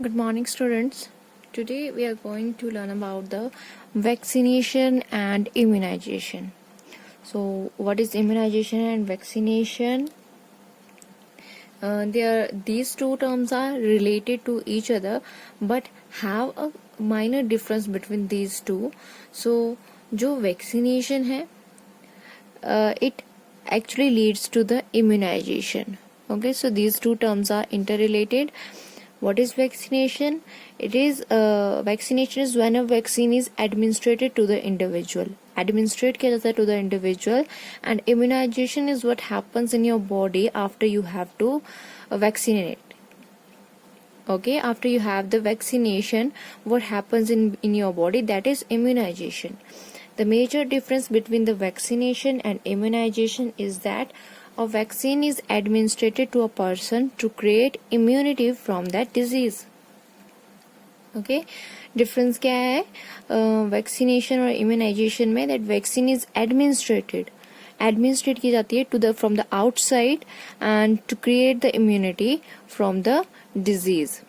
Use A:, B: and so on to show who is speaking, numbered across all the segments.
A: Good morning, students. Today we are going to learn about the vaccination and immunization. So, what is immunization and vaccination? These two terms are related to each other, but have a minor difference between these two. So, जो vaccination है, it actually leads to the immunization. Okay, so these two terms are interrelated. What is vaccination? Vaccination is when a vaccine is administered to the individual. Administrate किया जाता है to the individual, and immunization is what happens in your body after you have to vaccinate. Okay, after you have the vaccination, what happens in your body? That is immunization. The major difference between the vaccination and immunization is that a vaccine is administered to a person to create immunity from that disease. Okay, difference क्या है vaccination और immunization में? That vaccine is administered की जाती है from the outside and to create the immunity from the disease.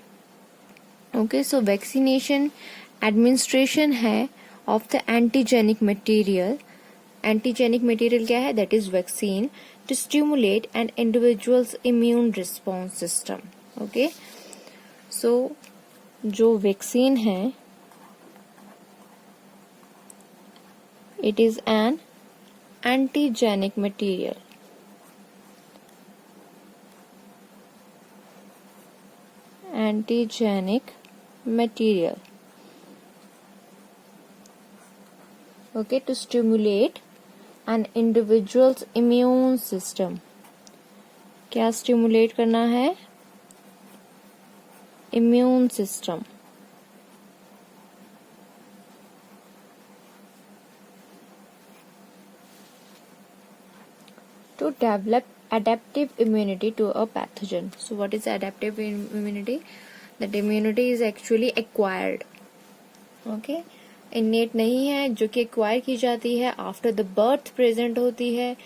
A: Okay, so vaccination administration है of the antigenic material. Antigenic material क्या है? That is vaccine to stimulate an individual's immune response system. Okay, so जो vaccine है, it is an antigenic material. Antigenic material. Okay, to stimulate an individual's immune system. क्या stimulate करना है? Immune system. To develop adaptive immunity to a pathogen. So what is adaptive immunity? That immunity is actually acquired. Okay, innate नहीं है, जो कि acquire की जाती है after the birth present होती है.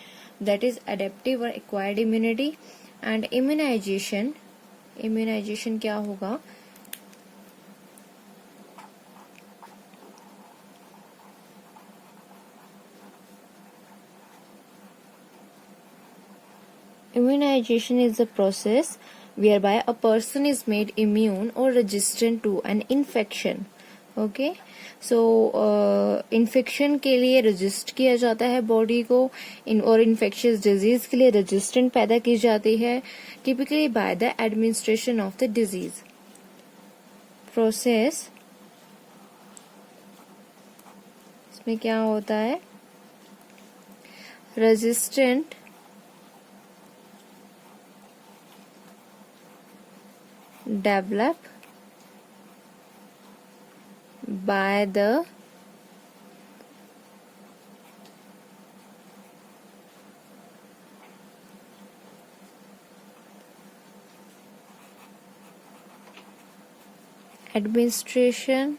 A: That is adaptive or acquired immunity. And immunization क्या होगा? Immunization is the process whereby a person is made immune or resistant to an infection. Okay, so infection के लिए resist किया जाता है body को, और इन्फेक्शियस डिजीज के लिए रेजिस्टेंट पैदा की जाती है, typically by the administration of the disease process. इसमें क्या होता है? Resistant develop by the administration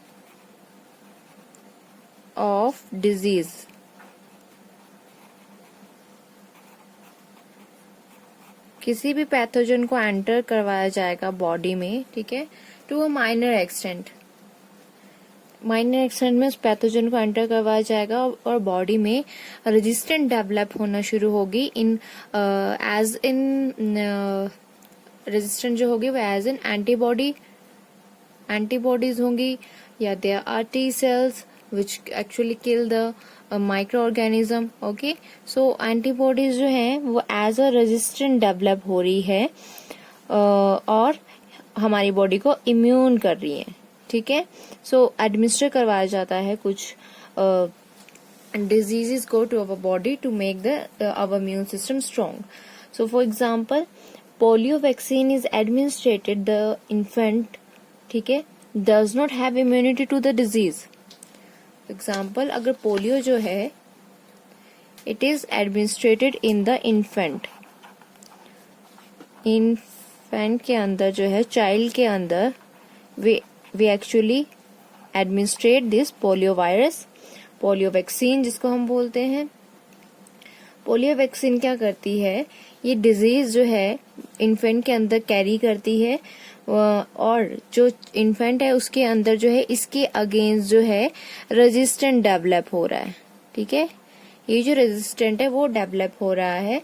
A: of disease. किसी भी पैथोजन को एंटर करवाया जाएगा बॉडी में, ठीक है, टू अ माइनर एक्सटेंट में उस पैथोजन को एंटर करवाया जाएगा और बॉडी में रेजिस्टेंट डेवलप होना शुरू होगी रेजिस्टेंट जो होगी वो एज इन एंटीबॉडीज होंगी, या there are T cells which actually kill the microorganism. Okay, so antibodies जो हैं वो एज अ रेजिस्टेंट डेवलप हो रही है और हमारी बॉडी को इम्यून कर रही है. ठीक है, सो एडमिनिस्टर करवाया जाता है कुछ डिजीजेस को to our body to make the our immune system strong. So for example, polio vaccine is administered the infant, ठीक है, does not have immunity to the disease. Example, अगर पोलियो जो है it is administered in the infant के अंदर जो है, child के अंदर we actually administrate this polio virus, polio vaccine जिसको हम बोलते हैं. पोलियो वैक्सीन क्या करती है? ये डिजीज जो है इन्फेंट के अंदर कैरी करती है, और जो इन्फेंट है उसके अंदर जो है इसके अगेंस्ट जो है रेजिस्टेंट डेवलप हो रहा है, ठीक है। ये जो रेजिस्टेंट है वो डेवलप हो रहा है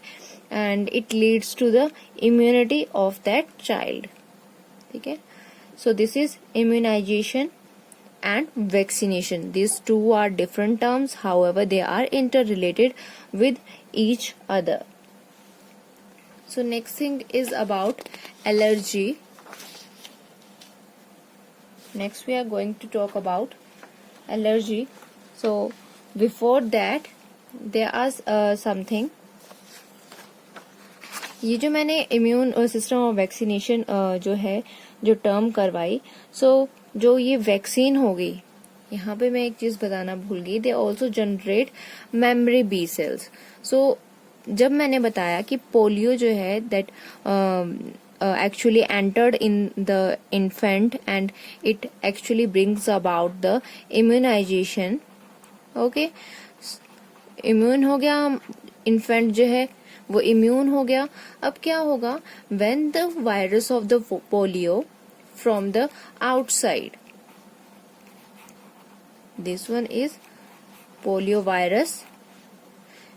A: and it leads to the immunity of that child, ठीक है। So this is immunization and vaccination. These two are different terms, however they are interrelated with each other. So next thing is about allergy. Next we are going to talk about allergy. So before that there are something, ये जो मैंने immune system और vaccination जो है जो term करवाई, सो जो ये वैक्सीन हो गई, यहाँ पे मैं एक चीज बताना भूल गई, they also generate memory B cells. So जब मैंने बताया कि पोलियो जो है that actually entered in the infant and it actually brings about the immunization, okay, immune हो गया, इन्फेंट जो है वो इम्यून हो गया। अब क्या होगा, when the virus of the polio from the outside, this one is polio virus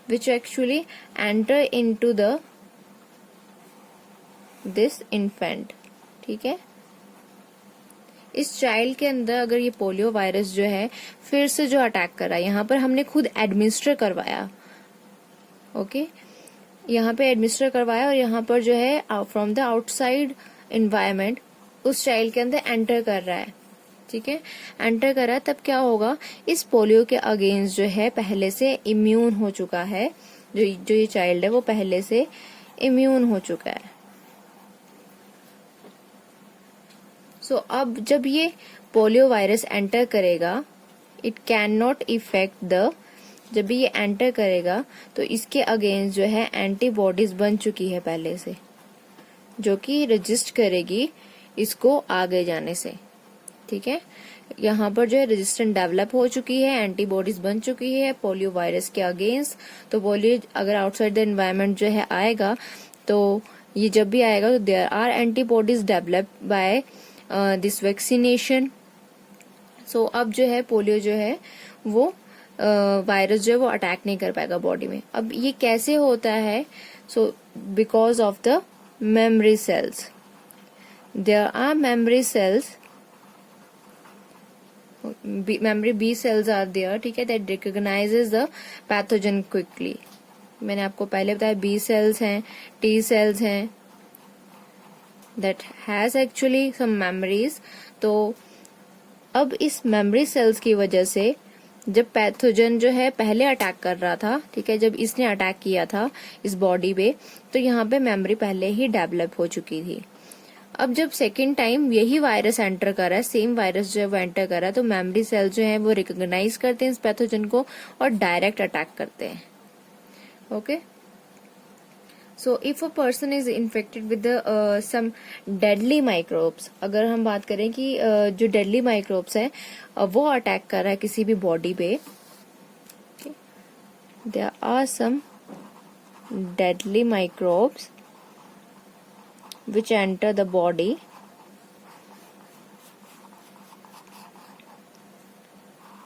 A: which actually enter into the this infant, ठीक है। इस चाइल्ड के अंदर अगर ये पोलियो वायरस जो है फिर से जो अटैक कर रहा है, यहाँ पर हमने खुद एडमिनिस्टर करवाया, ओके, यहाँ पे एडमिनिस्टर करवाया और यहाँ पर जो है फ्रॉम द आउटसाइड एनवायरनमेंट उस चाइल्ड के अंदर एंटर कर रहा है, ठीक है। एंटर कर रहा है, तब क्या होगा, इस पोलियो के अगेंस्ट जो है पहले से इम्यून हो चुका है, जो ये चाइल्ड है वो पहले से इम्यून हो चुका है। सो अब जब ये पोलियो वायरस एंटर करेगा, it can not effect the, जब भी ये एंटर करेगा तो इसके अगेंस्ट जो है एंटीबॉडीज बन चुकी है पहले से, जो कि रजिस्ट करेगी इसको आगे जाने से, ठीक है। यहाँ पर जो है रेजिस्टेंट डेवलप हो चुकी है, एंटीबॉडीज बन चुकी है पोलियो वायरस के अगेंस्ट। तो पोलियो अगर आउटसाइड द एनवायरनमेंट जो है आएगा, तो ये जब भी आएगा तो there are antibodies develop by this vaccination. So अब जो है पोलियो जो है वो वायरस जो है वो अटैक नहीं कर पाएगा बॉडी में। अब ये कैसे होता है, so because of the memory cells, there are memory cells, memory B cells are there, ठीक है, that recognizes the pathogen quickly। मैंने आपको पहले बताया B cells हैं, T cells हैं, that has actually some memories। तो अब इस memory cells की वजह से जब पैथोजन जो है पहले अटैक कर रहा था, ठीक है, जब इसने अटैक किया था इस बॉडी पे, तो यहाँ पे मेमोरी पहले ही डेवलप हो चुकी थी। अब जब सेकेंड टाइम यही वायरस एंटर कर रहा है, सेम वायरस जो है वो एंटर कर रहा है, तो मेमोरी सेल जो है वो रिकॉग्नाइज करते हैं इस पैथोजन को और डायरेक्ट अटैक करते हैं, okay. So if a person is infected with some deadly microbes, अगर हम बात करें कि जो डेडली माइक्रोब्स है वो अटैक कर रहा है किसी भी बॉडी पे, there are some deadly microbes which enter the body,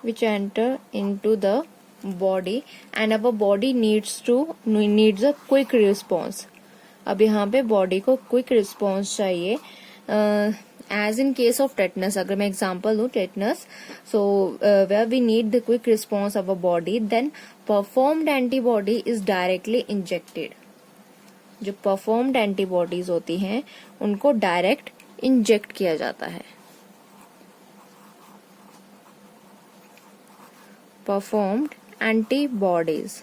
A: which enter into the body and our body needs a quick response। अब यहाँ पे बॉडी को क्विक रिस्पॉन्स चाहिए, as in case of tetanus, अगर मैं एग्जांपल दूं tetanus, so where we need the quick response of a body, then performed antibody is directly injected. जो performed antibodies होती हैं उनको डायरेक्ट इंजेक्ट किया जाता है। Performed antibodies,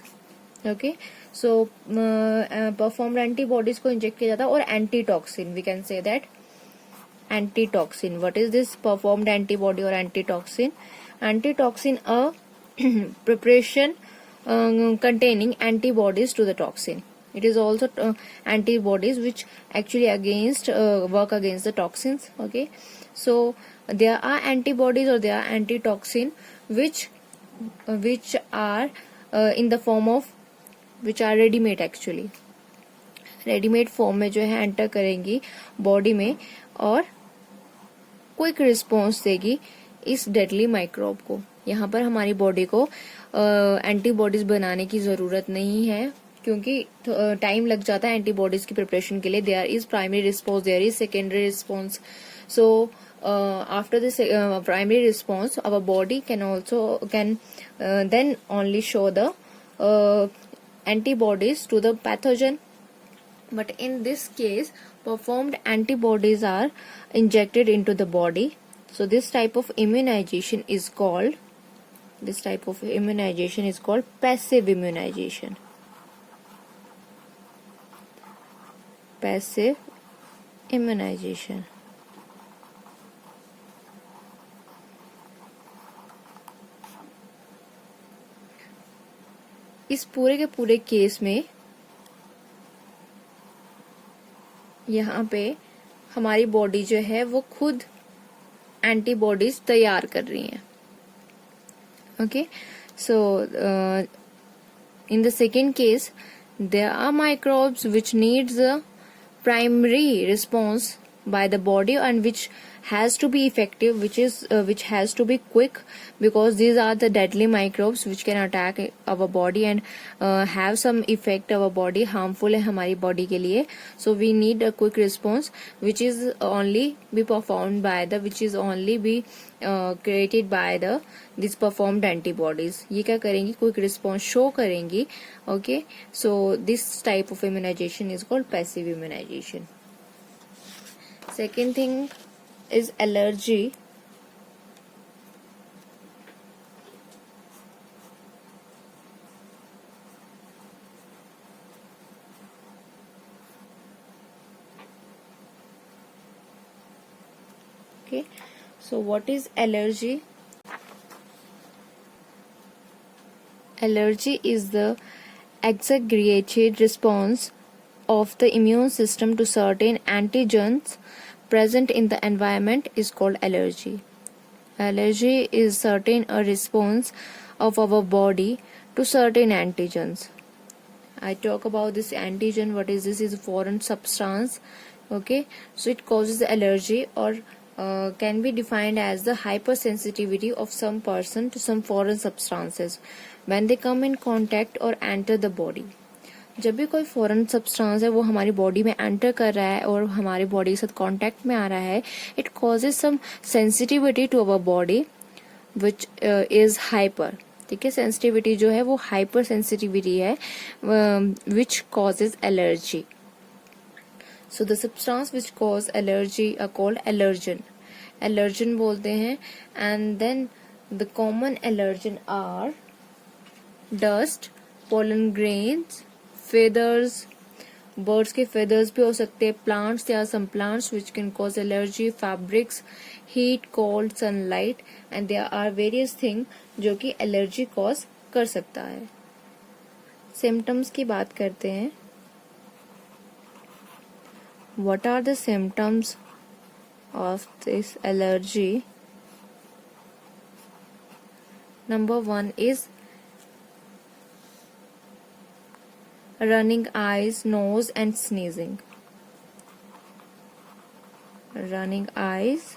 A: okay, so performed antibodies को इंजेक्ट किया जाता है। और antitoxin, we can say that antitoxin, what is this performed antibody और antitoxin? Antitoxin a preparation containing antibodies to the toxin. It is also antibodies which actually work against the toxins, okay. So there are antibodies or there are antitoxin which are in the form of, which are ready made, actually ready made form में जो है enter करेंगी body में और quick response देगी इस deadly microbe को। यहाँ पर हमारी बॉडी को एंटीबॉडीज बनाने की जरूरत नहीं है, क्योंकि टाइम लग जाता है एंटीबॉडीज की प्रिपरेशन के लिए। There is primary response, there is secondary response. So after this primary response, our body can then only show the antibodies to the pathogen. But in this case, performed antibodies are injected into the body. So this type of immunization is called passive immunization. Passive immunization. इस पूरे के पूरे case में यहाँ पे हमारी body जो है वो खुद एंटीबॉडीज तैयार कर रही है। Okay, so in the second case, there are microbes which needs a primary response by the body and which has to be effective, which has to be quick, because these are the deadly microbes which can attack our body and have some effect our body, harmful है हमारी body के लिए. So we need a quick response which is only be performed by the created by the this performed antibodies. ये क्या करेंगी? quick response show करेंगी. Okay, so this type of immunization is called passive immunization. Second thing is allergy. Okay, so what is allergy? Allergy is the exaggerated response of the immune system to certain antigens present in the environment is called allergy. Allergy is a response of our body to certain antigens. I talk about this antigen. What is this? Is a foreign substance. Okay, so it causes allergy or can be defined as the hypersensitivity of some person to some foreign substances when they come in contact or enter the body. जब भी कोई foreign substance है वो हमारी body में enter कर रहा है और हमारी बॉडी के साथ कांटेक्ट में आ रहा है, it causes some sensitivity to our body which is hyper. ठीक है, सेंसिटिविटी जो है वो हाइपर सेंसिटिविटी है which causes allergy. So the substance which cause allergy are called allergen. Allergen बोलते हैं. And then the common allergen are dust, pollen grains, feathers, birds के feathers भी हो सकते हैं, plants, there are some plants which can cause allergy, fabrics, heat, cold, sunlight, and there are various things जो कि allergy cause कर सकता है. symptoms की बात करते हैं. what are the symptoms of this allergy? Number 1 is running eyes, nose and sneezing. Running eyes,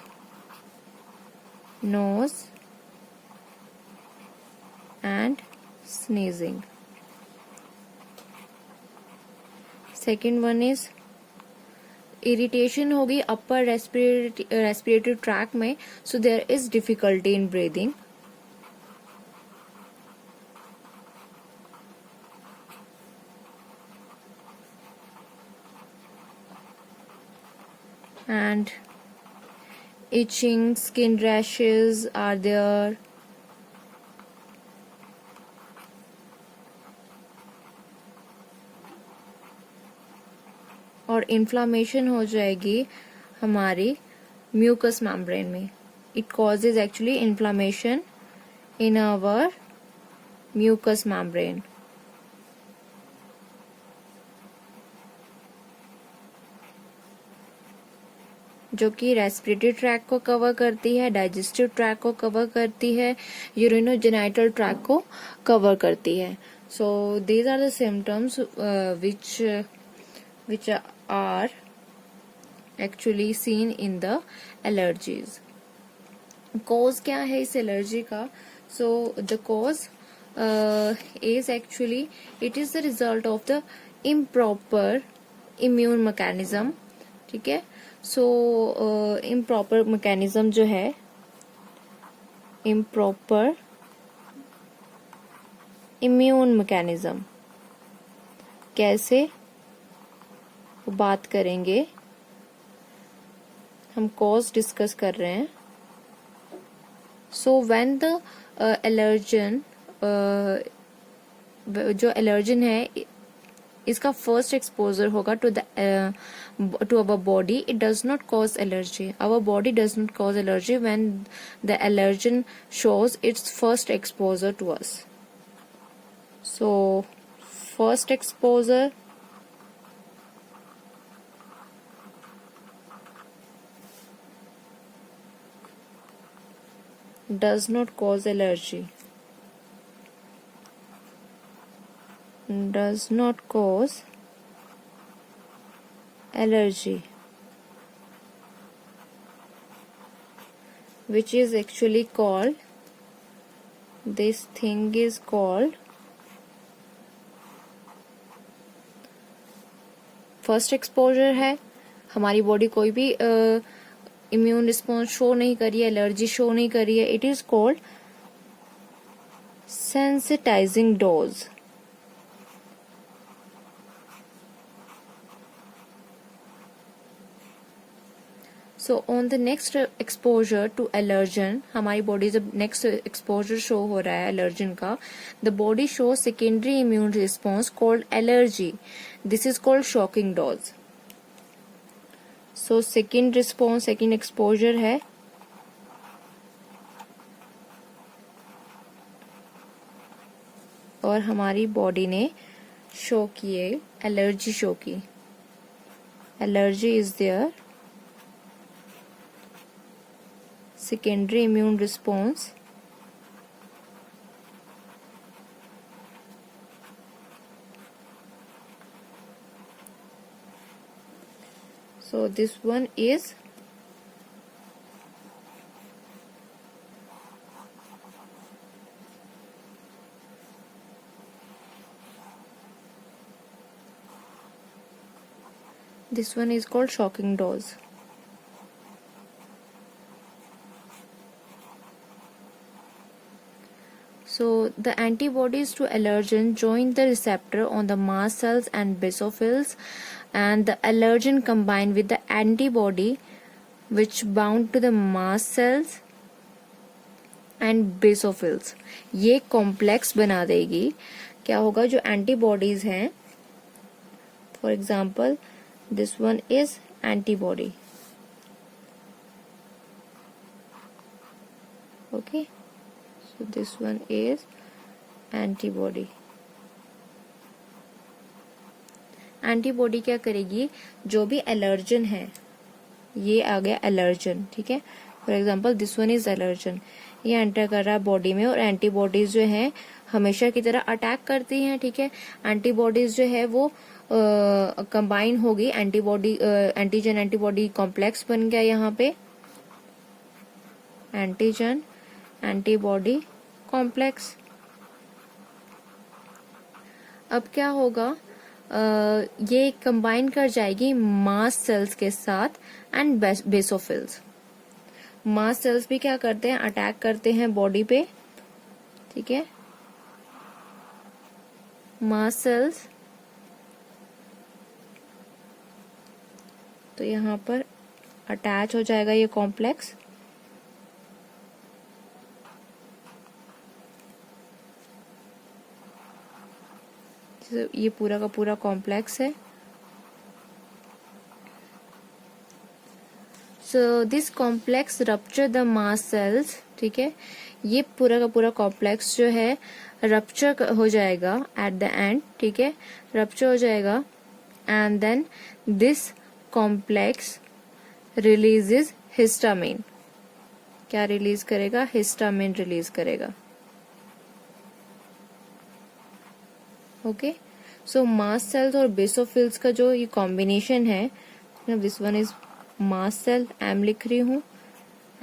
A: nose and sneezing. Second one is irritation होगी upper respiratory tract में, so there is difficulty in breathing. And itching, skin rashes are there. और inflammation हो जाएगी हमारी mucus membrane में. It causes actually inflammation in our mucus membrane. जो कि respiratory tract को कवर करती है, डाइजेस्टिव ट्रैक को कवर करती है, यूरिनोजेनिटल ट्रैक को कवर करती है. So these are the symptoms which are actually seen in the allergies. Cause क्या है इस एलर्जी का? So the cause is actually it is the result of the improper immune mechanism, ठीक है। सो improper mechanism जो है, इम्प्रॉपर इम्यून मैकेनिज्म, कैसे बात करेंगे, हम कॉज डिस्कस कर रहे हैं। सो व्हेन द एलर्जन, जो एलर्जन है इसका फर्स्ट एक्सपोजर होगा to our body, it does not cause allergy, our body does not cause allergy when the allergen shows its first exposure to us. So first exposure does not cause allergy, does not cause allergy, which is actually called, this thing is called first exposure है। हमारी body कोई भी immune response show नहीं कर रही है, allergy show नहीं कर रही है, it is called sensitizing dose. So on the next exposure to allergen, हमारी बॉडी जब नेक्स्ट एक्सपोजर शो हो रहा है एलर्जन का, the body show secondary immune response called allergy, this is called shocking dose. So second response, second exposure है, और हमारी body ने शो किए, एलर्जी शो की, allergy is there, secondary immune response, so this one is called shocking dose. So the antibodies to allergen join the receptor on the mast cells and basophils, and the allergen combined with the antibody which bound to the mast cells and basophils. ये complex बना देगी। क्या होगा, जो antibodies हैं, for example this one is antibody, okay, so this one is antibody. Antibody क्या करेगी, जो भी एलर्जन है, ये आ गया एलर्जन, ठीक है, for example this one is allergen, ये एंटर कर रहा है बॉडी में, और एंटीबॉडीज जो है हमेशा की तरह अटैक करती हैं, ठीक है। एंटीबॉडीज जो है वो कंबाइन होगी, एंटीबॉडी एंटीजन एंटीबॉडी कॉम्प्लेक्स बन गया यहाँ पे, एंटीजन एंटीबॉडी कॉम्प्लेक्स। अब क्या होगा, ये कंबाइन कर जाएगी मास्ट सेल्स के साथ एंड बेसोफिल्स। मास्ट सेल्स भी क्या करते हैं, अटैक करते हैं बॉडी पे, ठीक है। मास्ट सेल्स तो यहाँ पर अटैच हो जाएगा ये कॉम्प्लेक्स, ये पूरा का पूरा कॉम्प्लेक्स है। So this complex rupture the mast cells, ठीक है, ये पूरा का पूरा कॉम्प्लेक्स जो है रप्चर हो जाएगा एट द एंड, ठीक है, रप्चर हो जाएगा, and then this complex releases histamine. क्या रिलीज करेगा, हिस्टामिन रिलीज करेगा, ओके। सो मास्ट सेल्स और बेसोफिल्स का जो ये कॉम्बिनेशन है, this one is mast cell, M लिख रही हूँ,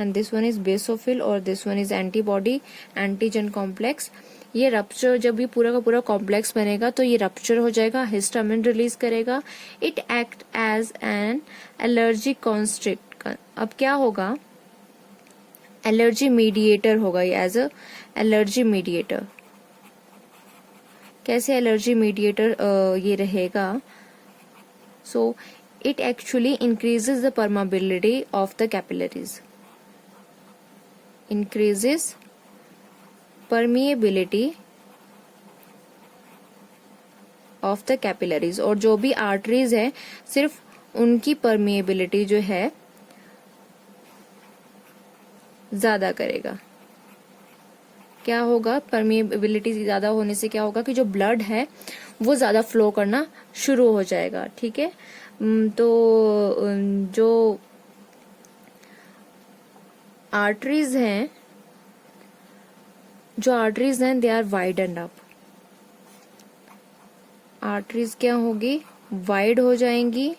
A: and this one is basophil और this one is antibody antigen complex. ये रप्चर, जब ये पूरा का पूरा कॉम्प्लेक्स बनेगा तो ये रप्चर हो जाएगा, हिस्टामिन रिलीज करेगा। It act as an allergy constrict. अब क्या होगा, एलर्जी मीडिएटर होगा ये, एज अ एलर्जी मीडिएटर। कैसे एलर्जी मीडिएटर ये रहेगा? So it actually increases the permeability of the capillaries, increases permeability of the capillaries। और जो भी आर्टरीज है सिर्फ उनकी permeability जो है ज्यादा करेगा। क्या होगा, permeability ज्यादा होने से क्या होगा कि जो ब्लड है वो ज्यादा फ्लो करना शुरू हो जाएगा। ठीक है, तो जो आर्टरीज हैं, जो आर्टरीज हैं they are widen up. Arteries क्या होगी, वाइड हो जाएंगी,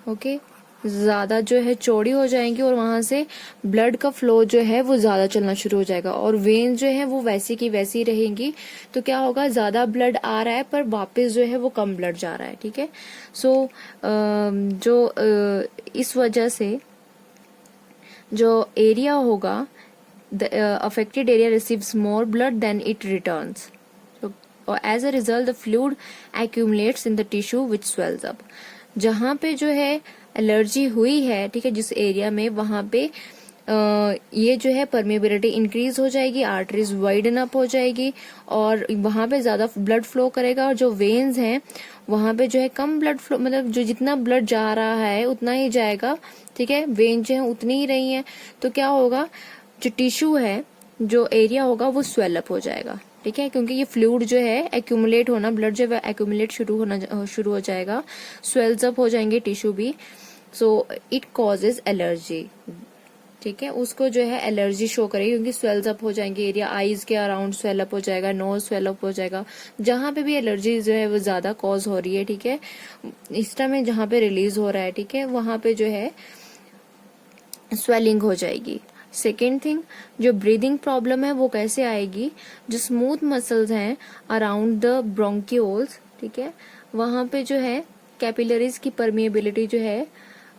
A: ओके, ज्यादा जो है चौड़ी हो जाएंगी और वहां से ब्लड का फ्लो जो है वो ज्यादा चलना शुरू हो जाएगा। और वेन जो है वो वैसी की वैसी रहेंगी। तो क्या होगा, ज्यादा ब्लड आ रहा है पर वापस जो है वो कम ब्लड जा रहा है। ठीक है, सो इस वजह से जो एरिया होगा, the affected area receives more blood than it returns. So as a result the fluid accumulates in the tissue which swells up। जहाँ पे जो है एलर्जी हुई है, ठीक है, जिस एरिया में, वहां पे ये जो है परमेबिलिटी इंक्रीज हो जाएगी, आर्टरीज वाइडन अप हो जाएगी और वहां पे ज्यादा ब्लड फ्लो करेगा। और जो वेन्स हैं वहां पे जो है कम ब्लड फ्लो, मतलब जो जितना ब्लड जा रहा है उतना ही जाएगा। ठीक है, वेन जो है उतनी ही रही है। तो क्या होगा, जो टिश्यू है, जो एरिया होगा वो स्वेल अप हो जाएगा। ठीक है, क्योंकि ये फ्लूइड जो है एक्यूमुलेट होना, ब्लड जो है एक्यूमुलेट शुरू हो जाएगा, स्वेल्स अप हो जाएंगे टिश्यू भी। So it causes allergy. ठीक है, उसको जो है एलर्जी शो करेगी क्योंकि स्वेल्स अप हो जाएंगे एरिया, आईज के अराउंड स्वेल अप हो जाएगा, नोज स्वेल अप हो जाएगा, जहां पे भी एलर्जी जो है वो ज्यादा कॉज हो रही है। ठीक है, हिस्टामिन जहां पे रिलीज हो रहा है, ठीक है, वहां पे जो है स्वेलिंग हो जाएगी। सेकेंड थिंग, जो ब्रीदिंग प्रॉब्लम है वो कैसे आएगी, जो स्मूथ मसल्स हैं अराउंड द ब्रोंकियोल्स, ठीक है, वहां पे जो है कैपिलरीज की परमिएबिलिटी जो है,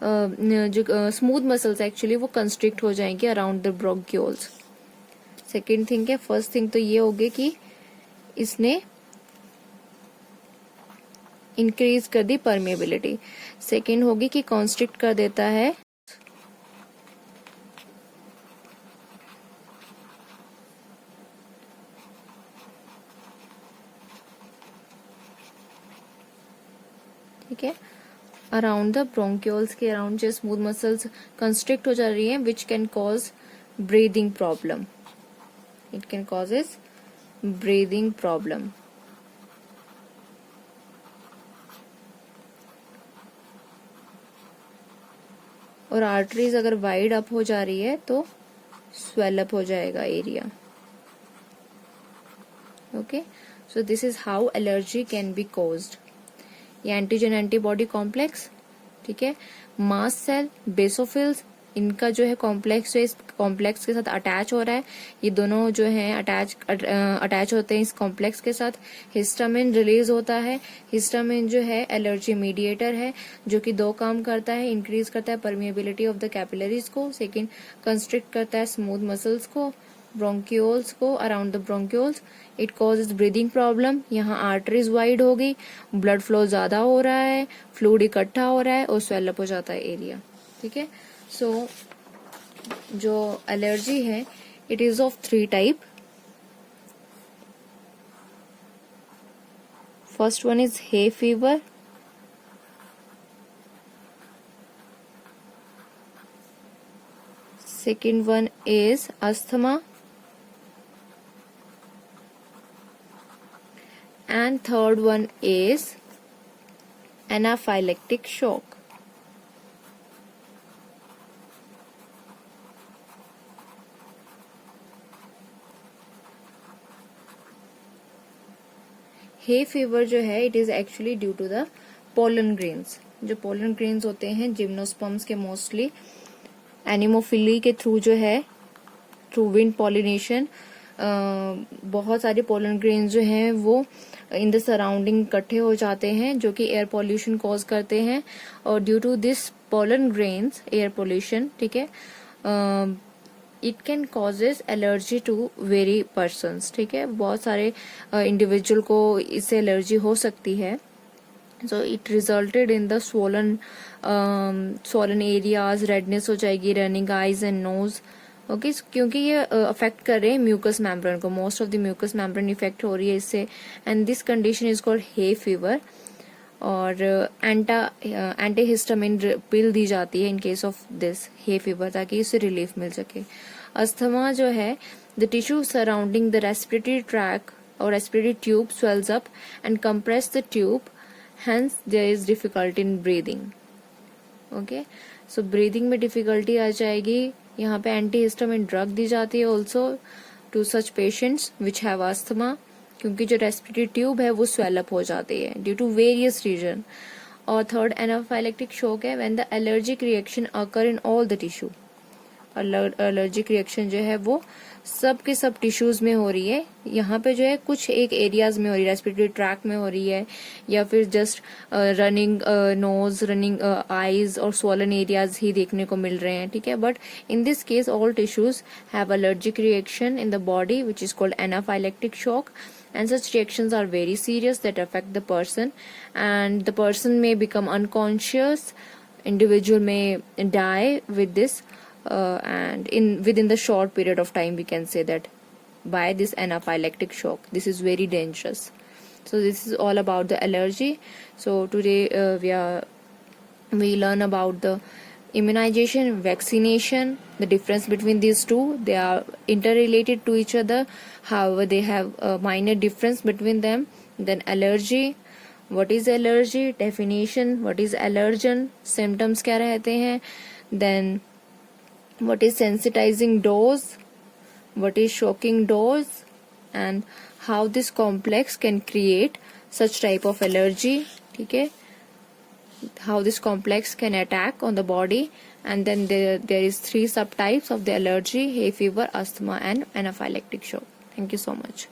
A: जो स्मूथ मसल्स एक्चुअली वो कंस्ट्रिक्ट हो जाएंगे around the bronchioles. Second thing है। फर्स्ट थिंग तो ये होगी कि इसने इंक्रीज कर दी परमिएबिलिटी। सेकेंड होगी कि कॉन्स्ट्रिक्ट कर देता है ठीक है, अराउंड द ब्रोंकियोल्स के अराउंड जो स्मूथ मसल्स कंस्ट्रिक्ट हो जा रही हैं, which can cause breathing problem. It can causes breathing problem. और आर्टरीज अगर वाइड अप हो जा रही है तो स्वेल अप हो जाएगा area. Okay, so this is how allergy can be caused. ये एंटीजन एंटीबॉडी कॉम्प्लेक्स, ठीक है, मास्ट सेल, बेसोफिल्स, इनका जो है कॉम्प्लेक्स, जो इस कॉम्प्लेक्स के साथ अटैच हो रहा है, ये दोनों जो है अटैच होते हैं इस कॉम्प्लेक्स के साथ। हिस्टामिन रिलीज होता है। हिस्टामिन जो है एलर्जी मीडिएटर है, जो कि दो काम करता है, इंक्रीज करता है परमिएबिलिटी ऑफ द कैपिलरीज को, सेकेंड कंस्ट्रिक्ट करता है स्मूथ मसल्स को, ब्रोंकियोल्स को, around the bronchioles. It causes breathing problem. यहाँ आर्टरीज वाइड हो गई, ब्लड फ्लो ज्यादा हो रहा है, फ्लूइड इकट्ठा हो रहा है और स्वेल अप हो जाता है एरिया। ठीक है, सो जो एलर्जी है it is of 3 type. First one is hay fever, second one is asthma, and third one is anaphylactic shock. Hay fever जो है it is actually due to the pollen grains. जो pollen grains होते हैं gymnosperms के mostly anemophily के through जो है, through wind pollination, बहुत सारे पोलन ग्रेन जो हैं वो इन द सराउंडिंग इकट्ठे हो जाते हैं, जो कि एयर पॉल्यूशन कॉज करते हैं। और due to this pollen grains air pollution, ठीक है, it can causes allergy to very persons, ठीक है, बहुत सारे इंडिविजुअल को इससे एलर्जी हो सकती है। So it resulted in the swollen areas, redness हो जाएगी, running eyes and nose, okay, क्योंकि ये अफेक्ट कर रहे हैं म्यूकस मेम्ब्रेन को, most of the mucus membrane effect हो रही है इससे, and this condition is called hay fever. और एंटी हिस्टामिन पिल दी जाती है in case of this hay fever, ताकि इससे रिलीफ मिल सके। अस्थमा जो है, the tissue surrounding the respiratory tract और respiratory tube swells up and compress the tube, hence there is difficulty in breathing, okay, so breathing में difficulty आ जाएगी। यहाँ पे antihistamine drug दी जाती है also to such patients which have asthma, क्योंकि जो respiratory tube है वो swell up हो जाती है due to various reason। और third anaphylactic shock है when the allergic reaction occur in all the tissue, allergic reaction जो है वो सब के सब टिश्यूज में हो रही है, यहाँ पे जो है कुछ एक एरियाज में हो रही है, रेस्पिरेटरी ट्रैक में हो रही है, या फिर just running nose, running eyes और स्वॉलन एरियाज ही देखने को मिल रहे हैं, ठीक है। But in this case all tissues have allergic reaction in the body which is called anaphylactic shock, and such reactions are very serious that affect the person, and the person may become unconscious, individual may die with this, and within the short period of time we can say that by this anaphylactic shock. This is very dangerous. So this is all about the allergy. So today we learn about the immunization, vaccination, the difference between these two. They are interrelated to each other, however they have a minor difference between them. Then allergy, what is allergy, definition, what is allergen, symptoms क्या रहते हैं, then what is sensitizing dose, what is shocking dose, and how this complex can create such type of allergy, ठीक है, how this complex can attack on the body, and then there is 3 subtypes of the allergy: hay fever, asthma and anaphylactic shock. Thank you so much.